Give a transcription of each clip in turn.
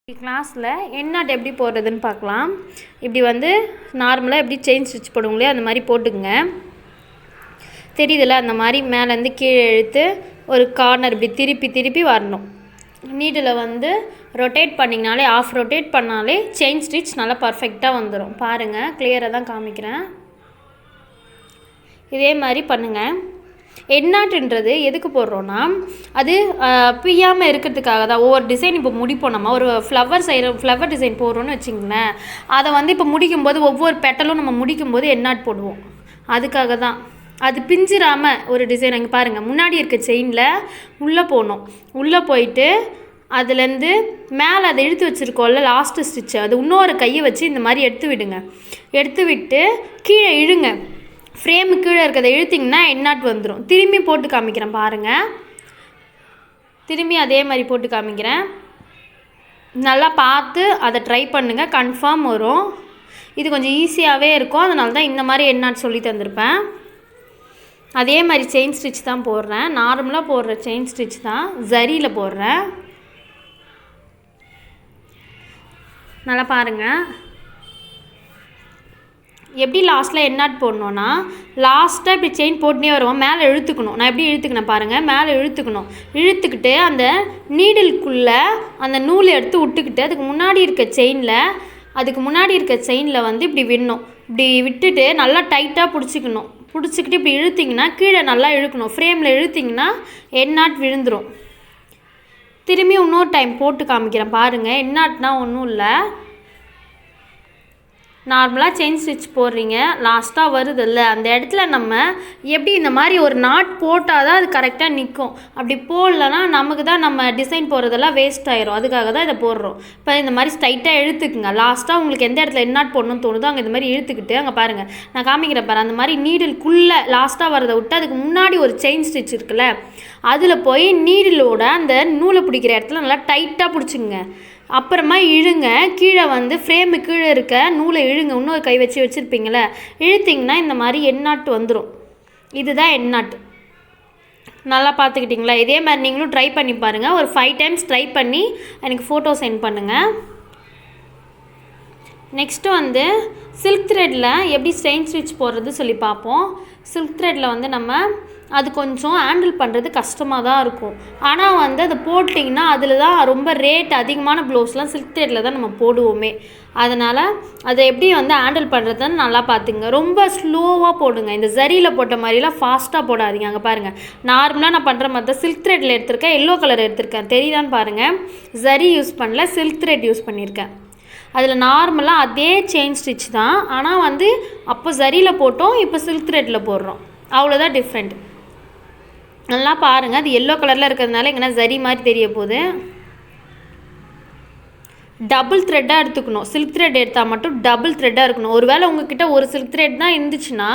கிளாஸில் எண்ணாட் எப்படி போடுறதுன்னு பார்க்கலாம். இப்படி வந்து நார்மலாக எப்படி செயின் ஸ்டிச் போடுவோங்களே அந்த மாதிரி போட்டுக்குங்க. தெரியுதுல்ல, அந்த மாதிரி மேலேருந்து கீழே இழுத்து ஒரு கார்னர் இப்படி திருப்பி திருப்பி வரணும். நீடில் வந்து ரொட்டேட் பண்ணிங்கனாலே ஆஃப் ரொட்டேட் பண்ணாலே செயின் ஸ்டிச் நல்லா பர்ஃபெக்டாக வந்துடும். பாருங்கள், கிளியராக தான் காமிக்கிறேன். இதே மாதிரி பண்ணுங்கள். எண்ணாட்டுன்றது எதுக்கு போடுறோன்னா, அது பிய்யாமல் இருக்கிறதுக்காக தான். ஒவ்வொரு டிசைன் இப்போ முடிப்போம், நம்ம ஒரு ஃப்ளவர் டிசைன் போடுறோன்னு வச்சிங்களேன், அதை வந்து இப்போ முடிக்கும்போது ஒவ்வொரு பெட்டலும் நம்ம முடிக்கும்போது எண்ணாட் போடுவோம். அதுக்காக தான். அது பிஞ்சிராமல் ஒரு டிசைன் அங்கே பாருங்கள், முன்னாடி இருக்க செயினில் உள்ளே போகணும். உள்ளே போயிட்டு அதுலேருந்து மேலே அதை இழுத்து வச்சுருக்கோம்ல லாஸ்ட்டு ஸ்டிச்சு, அது இன்னொரு கையை வச்சு இந்த மாதிரி எடுத்து விடுங்க. எடுத்து விட்டு கீழே இழுங்க. ஃப்ரேமு கீழே இருக்கிறத இழுத்திங்கன்னா எண்ணாட் வந்துடும். திரும்பி போட்டு காமிக்கிறேன் பாருங்கள். திரும்பி அதே மாதிரி போட்டு காமிக்கிறேன். நல்லா பார்த்து அதை ட்ரை பண்ணுங்கள், கன்ஃபார்ம் வரும். இது கொஞ்சம் ஈஸியாகவே இருக்கும், அதனால தான் இந்த மாதிரி எண்ணாட் சொல்லி தந்திருப்பேன். அதே மாதிரி செயின் ஸ்டிச் தான் போடுறேன். நார்மலாக போடுற செயின் ஸ்டிச் தான், ஜரியில் போடுறேன். நல்லா பாருங்கள். எப்படி லாஸ்ட்டில் எண்ணாட் போடணுன்னா, லாஸ்ட்டாக இப்படி செயின் போட்டுனே வருவோம், மேலே இழுத்துக்கணும். நான் எப்படி இழுத்துக்கணும் பாருங்கள், மேலே இழுத்துக்கணும். இழுத்துக்கிட்டு அந்த நீடிலுக்குள்ளே அந்த நூலை எடுத்து விட்டுக்கிட்டு அதுக்கு முன்னாடி இருக்க செயினில் வந்து இப்படி விடணும். இப்படி விட்டுட்டு நல்லா டைட்டாக பிடிச்சிக்கணும். பிடிச்சிக்கிட்டு இப்படி இழுத்திங்கன்னா கீழே நல்லா இழுக்கணும். ஃப்ரேமில் இழுத்திங்கன்னா எண்ணாட் விழுந்துடும். திரும்பி இன்னொரு டைம் போட்டு காமிக்கிறேன் பாருங்கள். எண்ணாட்னா ஒன்றும் இல்லை, நார்மலாக செயின் ஸ்டிச் போடுறீங்க, லாஸ்ட்டாக வருதில்ல, அந்த இடத்துல நம்ம எப்படி இந்த மாதிரி ஒரு நாட் போட்டால் தான் அது கரெக்டாக நிற்கும். அப்படி போடலன்னா நமக்கு தான் நம்ம டிசைன் போடுறதெல்லாம் வேஸ்ட் ஆயிரும். அதுக்காக தான் இதை போடுறோம். இப்போ இந்த மாதிரி ஸ்ட்ரைட்டாக இழுத்துக்குங்க. லாஸ்ட்டாக உங்களுக்கு எந்த இடத்துல எண்ணாட் போடணும்னு தோணுதோ அங்கே இந்த மாதிரி இழுத்துக்கிட்டு அங்கே பாருங்கள், நான் காமிக்கிறேன் பாரு, அந்த மாதிரி நீடிலுக்குள்ளே லாஸ்ட்டாக வரதை விட்டு அதுக்கு முன்னாடி ஒரு செயின் ஸ்டிச் இருக்குல்ல, அதில் போய் நீடிலோட அந்த நூலை பிடிக்கிற இடத்துல நல்லா டைட்டாக பிடிச்சிங்க. அப்புறமா இழுங்க. கீழே வந்து ஃப்ரேமு கீழே இருக்க நூலை இழுங்க. இன்னொரு கை வச்சுருப்பீங்களே, இழுத்திங்கன்னா இந்த மாதிரி எண்ணாட்டு வந்துடும். இதுதான் எண்ணாட்டு. நல்லா பார்த்துக்கிட்டிங்களா? இதே மாதிரி நீங்களும் ட்ரை பண்ணி பாருங்கள். ஒரு 5 டைம்ஸ் ட்ரை பண்ணி எனக்கு ஃபோட்டோ சென்ட் பண்ணுங்கள். நெக்ஸ்ட்டு வந்து சில்க் த்ரெட்டில் எப்படி செயின் ஸ்டிச் போடுறது சொல்லி பார்ப்போம். சில்க் த்ரெட்டில் வந்து நம்ம அது கொஞ்சம் ஹேண்டில் பண்ணுறது கஷ்டமாக தான் இருக்கும். ஆனால் வந்து அதை போட்டிங்கன்னா அதில் தான் ரொம்ப ரேட் அதிகமான ப்ளவுஸ்லாம் சில்க் த்ரெட்டில் தான் நம்ம போடுவோமே. அதனால் அதை எப்படி வந்து ஹேண்டில் பண்ணுறதுன்னு நல்லா பார்த்துங்க. ரொம்ப ஸ்லோவாக போடுங்க. இந்த ஜரியில் போட்ட மாதிரிலாம் ஃபாஸ்ட்டாக போடாதீங்க. அங்கே பாருங்கள், நார்மலாக நான் பண்ணுற மாதிரி தான் சில்க் த்ரெட்டில் எடுத்திருக்கேன். எல்லோ கலர் எடுத்திருக்கேன், தெரியுதான்னு பாருங்கள். ஜரி யூஸ் பண்ணல, சில்க் த்ரெட் யூஸ் பண்ணியிருக்கேன். அதில் நார்மலாக அதே செயின் ஸ்டிச் தான், ஆனால் வந்து அப்போ ஜரியில் போட்டோம், இப்போ சில்க் த்ரெட்டில் போடுறோம். அவ்வளோதான் டிஃப்ரெண்ட். நல்லா பாருங்கள். அது எல்லோ கலரில் இருக்கிறதுனால எங்கன்னா ஜரி மாதிரி தெரிய போகுது. டபுள் த்ரெட்டாக எடுத்துக்கணும். சில்க் த்ரெட் எடுத்தால் மட்டும் டபுள் த்ரெட்டாக இருக்கணும். ஒரு வேளை உங்ககிட்ட ஒரு சில்க் த்ரெட் தான் இருந்துச்சுன்னா,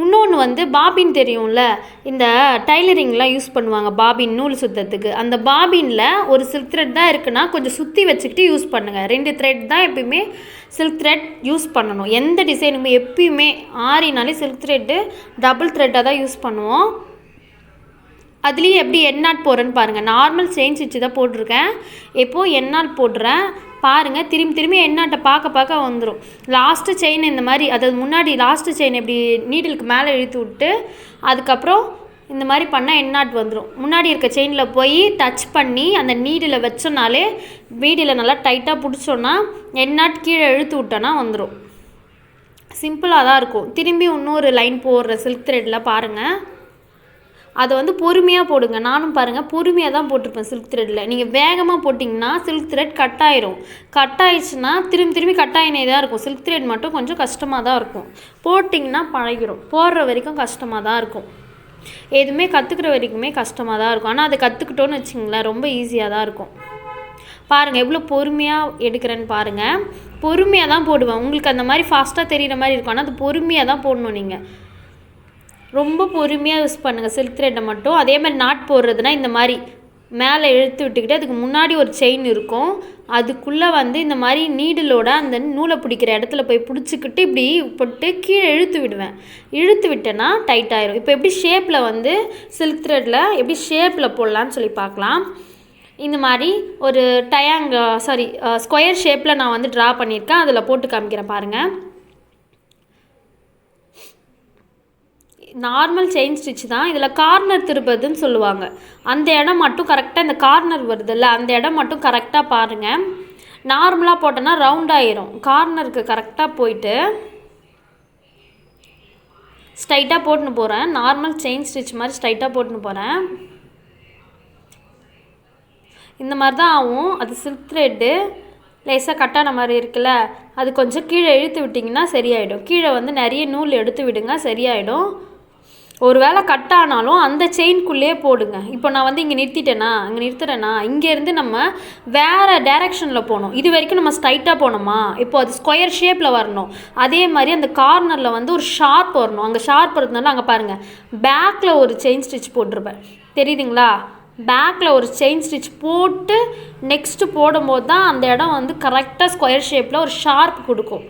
இன்னொன்று வந்து பாபின் தெரியும்ல, இந்த டைலரிங்லாம் யூஸ் பண்ணுவாங்க பாபின் நூல் சுத்தத்துக்கு. அந்த பாபினில் ஒரு சில்க் த்ரெட் தான் இருக்குன்னா கொஞ்சம் சுற்றி வச்சுக்கிட்டு யூஸ் பண்ணுங்கள். 2 த்ரெட் தான் எப்பயுமே சில்க் த்ரெட் யூஸ் பண்ணணும். எந்த டிசைனுமே எப்பயுமே ஆரினாலே சில்க் த்ரெட்டு டபுள் த்ரெட்டாக தான் யூஸ் பண்ணுவோம். அதுலேயும் எப்படி எண்ணாட் போடுறேன்னு பாருங்கள். நார்மல் செயின் ஸ்டிச்சு தான் போட்டிருக்கேன், இப்போது எண்ணாட் போடுறேன் பாருங்கள். திரும்பி எண்ணாட்டை பார்க்க வந்துடும். லாஸ்ட்டு செயின் இந்த மாதிரி, அதாவது முன்னாடி லாஸ்ட்டு செயின் எப்படி நீடிலுக்கு மேலே இழுத்து விட்டு அதுக்கப்புறம் இந்த மாதிரி பண்ணால் எண்ணாட் வந்துடும். முன்னாடி இருக்க செயினில் போய் டச் பண்ணி அந்த நீடில் வச்சோன்னாலே நீடில் நல்லா டைட்டாக பிடிச்சோன்னா எண்ணாட் கீழே இழுத்து விட்டோன்னா வந்துடும். சிம்பிளாக தான் இருக்கும். திரும்பி இன்னொரு லைன் போடுற சில்க் த்ரெட்டில் பாருங்கள். அதை வந்து பொறுமையாக போடுங்க. நானும் பாருங்கள் பொறுமையாக தான் போட்டிருப்பேன் சில்க் த்ரெட்டில். நீங்கள் வேகமாக போட்டிங்கன்னா சில்க் த்ரெட் கட் ஆயிரும். கட் ஆயிடுச்சுன்னா திரும்பி கட் ஆகினே தான் இருக்கும். சில்க் த்ரெட் மட்டும் கொஞ்சம் கஷ்டமாக தான் இருக்கும். போட்டிங்கன்னா பழகிடும். போடுற வரைக்கும் கஷ்டமாக தான் இருக்கும். எதுவுமே கற்றுக்கிற வரைக்குமே கஷ்டமாக தான் இருக்கும். ஆனால் அதை கற்றுக்கிட்டோன்னு வச்சுங்களேன், ரொம்ப ஈஸியாக தான் இருக்கும். பாருங்கள் எவ்வளோ பொறுமையாக எடுக்கிறேன்னு பாருங்கள். பொறுமையாக தான் போடுவேன். உங்களுக்கு அந்த மாதிரி ஃபாஸ்ட்டாக தெரிகிற மாதிரி இருக்கும், ஆனால் அது பொறுமையாக தான் போடணும். நீங்கள் ரொம்ப பொறுமையாக யூஸ் பண்ணுங்கள் சில்க் த்ரெட்டை மட்டும். அதே மாதிரி நாட் போடுறதுனா இந்த மாதிரி மேலே இழுத்து விட்டுக்கிட்டு அதுக்கு முன்னாடி ஒரு செயின் இருக்கும், அதுக்குள்ளே வந்து இந்த மாதிரி நீடிலோட அந்த நூலை பிடிக்கிற இடத்துல போய் பிடிச்சிக்கிட்டு இப்படி போட்டு கீழே இழுத்து விடுவேன். இழுத்து விட்டேன்னா டைட் ஆயிரும். இப்போ எப்படி ஷேப்பில் வந்து சில்க் த்ரெட்டில் எப்படி ஷேப்பில் போடலான்னு சொல்லி பார்க்கலாம். இந்த மாதிரி ஒரு ஸ்கொயர் ஷேப்பில் நான் வந்து ட்ரா பண்ணியிருக்கேன். அதில் போட்டு காமிக்கிறேன் பாருங்கள். நார்மல் செயின் ஸ்டிச் தான். இதில் கார்னர் திருப்பதுன்னு சொல்லுவாங்க. அந்த இடம் மட்டும் கரெக்டாக, இந்த கார்னர் வருதுல்ல, அந்த இடம் மட்டும் கரெக்டாக பாருங்கள். நார்மலாக போட்டோன்னா ரவுண்டாயிரும். கார்னருக்கு கரெக்டாக போயிட்டு ஸ்ட்ரைட்டாக போட்டுன்னு போகிறேன். நார்மல் செயின் ஸ்டிச் மாதிரி ஸ்ட்ரைட்டாக போட்டுன்னு போகிறேன். இந்த மாதிரி தான் ஆகும். அது சில்க் த்ரெட்டு லேசாக கட்டான மாதிரி இருக்குல்ல, அது கொஞ்சம் கீழே இழுத்து விட்டிங்கன்னா சரியாயிடும். கீழே வந்து நிறைய நூல் எடுத்து விடுங்க, சரியாயிடும். ஒரு வேளை கட் ஆனாலும் அந்த செயின்குள்ளேயே போடுங்க. இப்போ நான் வந்து இங்கே நிறுத்துறேன்னா இங்கேருந்து நம்ம வேறு டைரெக்ஷனில் போகணும். இது வரைக்கும் நம்ம ஸ்ட்ரைட்டாக போனோமா, இப்போ அது ஸ்கொயர் ஷேப்பில் வரணும். அதே மாதிரி அந்த கார்னரில் வந்து ஒரு ஷார்ப் வரணும். அங்கே ஷார்ப் வரதுனால அங்கே பாருங்கள், பேக்கில் ஒரு செயின் ஸ்டிச் போட்டிருப்பேன், தெரியுதுங்களா? பேக்கில் ஒரு செயின் ஸ்டிச் போட்டு நெக்ஸ்ட்டு போடும்போது தான் அந்த இடம் வந்து கரெக்டாக ஸ்கொயர் ஷேப்பில் ஒரு ஷார்ப் கொடுக்கும்.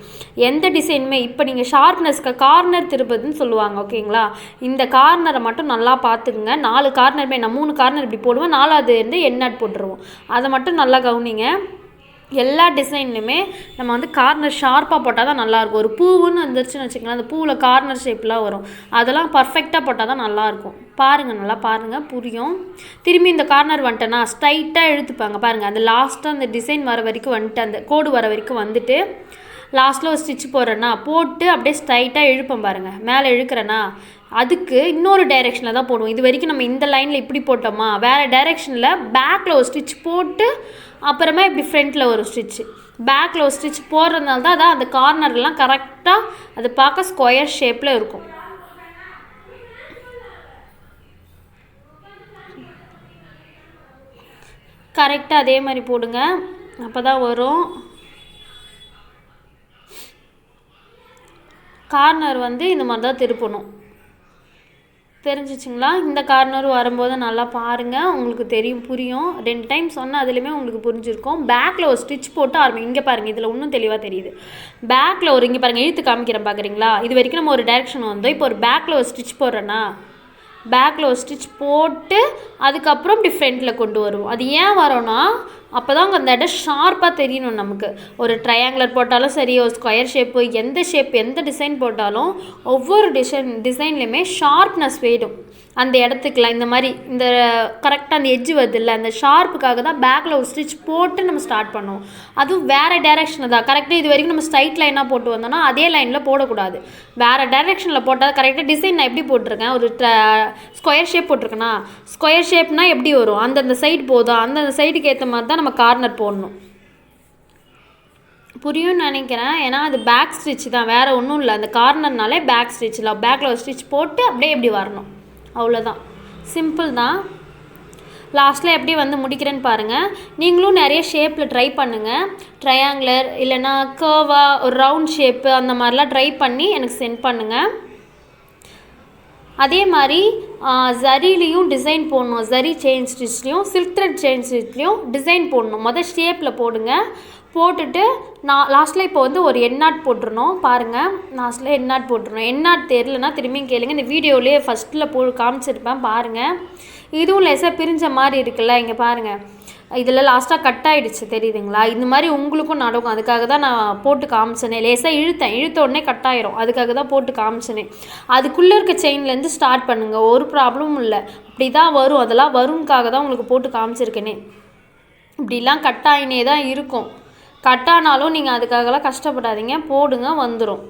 எந்த டிசைனுமே இப்போ நீங்கள் ஷார்ப்னஸ்க்கு கார்னர் திருப்பதுன்னு சொல்லுவாங்க, ஓகேங்களா? இந்த கார்னரை மட்டும் நல்லா பார்த்துக்குங்க. 4 கார்னருமே, நான் 3 கார்னர் இப்படி போடுவேன், 4வது வந்து எண்ணாட் போட்டுருவோம். அதை மட்டும் நல்லா கவனிங்க. எல்லா டிசைன்லையுமே நம்ம வந்து கார்னர் ஷார்ப்பாக போட்டால் தான் நல்லாயிருக்கும். ஒரு பூவுன்னு வந்துருச்சுன்னு வச்சுக்கலாம், அந்த பூவில் கார்னர் ஷேப்லாம் வரும். அதெல்லாம் பர்ஃபெக்டாக போட்டால் தான் நல்லாயிருக்கும். பாருங்கள், நல்லா பாருங்கள், புரியும். திரும்பி இந்த கார்னர் வந்துட்டேன்னா ஸ்ட்ரைட்டாக இழுத்துப்பாங்க பாருங்கள். அந்த லாஸ்ட்டாக அந்த டிசைன் வர வரைக்கும் வந்துட்டு, அந்த கோடு வர வரைக்கும் வந்துட்டு லாஸ்ட்டில் ஒரு ஸ்டிச் போடுறேன்னா போட்டு அப்படியே ஸ்ட்ரைட்டாக இழுப்பேன் பாருங்கள். மேலே இழுக்கிறேன்னா அதுக்கு இன்னொரு டைரெக்ஷனில் தான் போடுவோம். இது வரைக்கும் நம்ம இந்த லைனில் இப்படி போட்டோமா, வேறு டைரெக்ஷனில் பேக்கில் ஒரு ஸ்டிச் போட்டு அப்புறமா இப்படி ஃப்ரண்ட்டில் ஒரு ஸ்டிச்சு, பேக்கில் ஒரு ஸ்டிச் போடுறதுனால தான் அதான் அந்த கார்னர்லாம் கரெக்டாக அது பார்க்க ஸ்கொயர் ஷேப்பில் இருக்கும். கரெக்டாக அதே மாதிரி போடுங்க, அப்போ தான் வரும். கார்னர் வந்து இந்த மாதிரி தான் திருப்பணும். தெரிஞ்சிச்சிங்களா? இந்த கார்னர் வரும்போது நல்லா பாருங்கள், உங்களுக்கு புரியும். 2 டைம் சொன்னால் அதுலேயுமே உங்களுக்கு புரிஞ்சிருக்கும். பேக்கில் ஒரு ஸ்டிச் போட்டு இங்கே பாருங்கள், இதில் இன்னும் தெளிவாக தெரியுது. பேக்கில் ஒரு இங்கே பாருங்கள், இழுத்து காமிக்கிறேன் பார்க்குறீங்களா? இது வரைக்கும் நம்ம ஒரு டைரெக்ஷன் வந்தோம். இப்போ ஒரு பேக்கில் ஒரு ஸ்டிச் போடுறேன்னா பேக்கில் ஒரு ஸ்டிச் போட்டு அதுக்கப்புறம் இப்படி ஃப்ரண்ட்டில் கொண்டு வருவோம். அது ஏன் வரோன்னா அப்போ தான் அந்த இடம் ஷார்ப்பாக தெரியணும் நமக்கு. ஒரு ட்ரையாங்குலர் போட்டாலும் சரி, ஒரு ஸ்கொயர் ஷேப்பு, எந்த டிசைன் போட்டாலும் ஒவ்வொரு டிசைன்லையுமே ஷார்ப்னஸ் வேணும் அந்த இடத்துக்குலாம். இந்த மாதிரி இந்த கரெக்டாக அந்த எட்ஜ் வருது இல்லை, அந்த ஷார்ப்புக்காக தான் பேக்கில் ஒரு ஸ்டிச் போட்டு நம்ம ஸ்டார்ட் பண்ணுவோம். அதுவும் வேறு டைரெக்ஷனில் தான். கரெக்டாக இது வரைக்கும் நம்ம ஸ்ட்ரைட் லைனாக போட்டு வந்தோம்னா அதே லைனில் போடக்கூடாது, வேறு டைரெக்ஷனில் போட்டால் கரெக்டாக டிசைன் நான் எப்படி போட்டிருக்கேன், ஒரு ஸ்கொயர் ஷேப் போட்டிருக்கேன்னா ஸ்கொயர் ஷேப்னால் எப்படி வரும், அந்தந்த சைடு போதும், அந்தந்த சைடுக்கு ஏற்ற மாதிரி தான் நம்ம கார்னர் போடணும். புரியும்னு நினைக்கிறேன். ஏன்னா அது பேக் ஸ்டிச் தான், வேறு ஒன்றும் இல்லை. அந்த கார்னர்னாலே பேக் ஸ்டிச்சில் பேக்கில் ஒரு ஸ்டிச் போட்டு அப்படியே எப்படி வரணும், அவ்வளோதான். சிம்பிள் தான். லாஸ்ட்டில் எப்படி வந்து முடிக்கிறேன்னு பாருங்கள். நீங்களும் நிறைய ஷேப்பில் ட்ரை பண்ணுங்கள். ட்ரையாங்குலர் இல்லைனா கர்வாக ஒரு ரவுண்ட் ஷேப்பு அந்த மாதிரிலாம் ட்ரை பண்ணி எனக்கு சென்ட் பண்ணுங்கள். அதே மாதிரி ஜரிலையும் டிசைன் போடணும். ஜரி செயின் ஸ்டிச்லேயும் சில்க் த்ரெட் செயின் ஸ்டிச்லேயும் டிசைன் போடணும். மொதல் ஷேப்பில் போடுங்க. போட்டுட்டு நான் லாஸ்ட்டில் இப்போ வந்து ஒரு எண்ணாட் போட்டுருணும். பாருங்கள், லாஸ்ட்டில் எண்ணாட் போட்டுருணும். எண்ணாட் தெரியலனா திரும்பியும் கேளுங்க, இந்த வீடியோலேயே ஃபஸ்ட்டில் காமிச்சிருப்பேன் பாருங்கள். இதுவும் லேசாக பிரிஞ்ச மாதிரி இருக்குல்ல, இங்கே பாருங்கள், இதில் லாஸ்ட்டாக கட் ஆகிடுச்சு, தெரியுதுங்களா? இந்த மாதிரி உங்களுக்கும் நடக்கும். அதுக்காக தான் நான் போட்டு காமிச்சேனே. லேசாக இழுத்த உடனே கட் ஆயிரும், அதுக்காக தான் போட்டு காமிச்சேனே. அதுக்குள்ளே இருக்க செயின்லேருந்து ஸ்டார்ட் பண்ணுங்கள், ஒரு ப்ராப்ளமும் இல்லை. அப்படி தான் வரும், அதெல்லாம் வரும்காக தான் உங்களுக்கு போட்டு காமிச்சிருக்கேனே. இப்படிலாம் கட் ஆகினே தான் இருக்கும். கட் ஆனாலும் நீங்கள் அதுக்காகலாம் கஷ்டப்படாதீங்க, போடுங்க, வந்துடும்.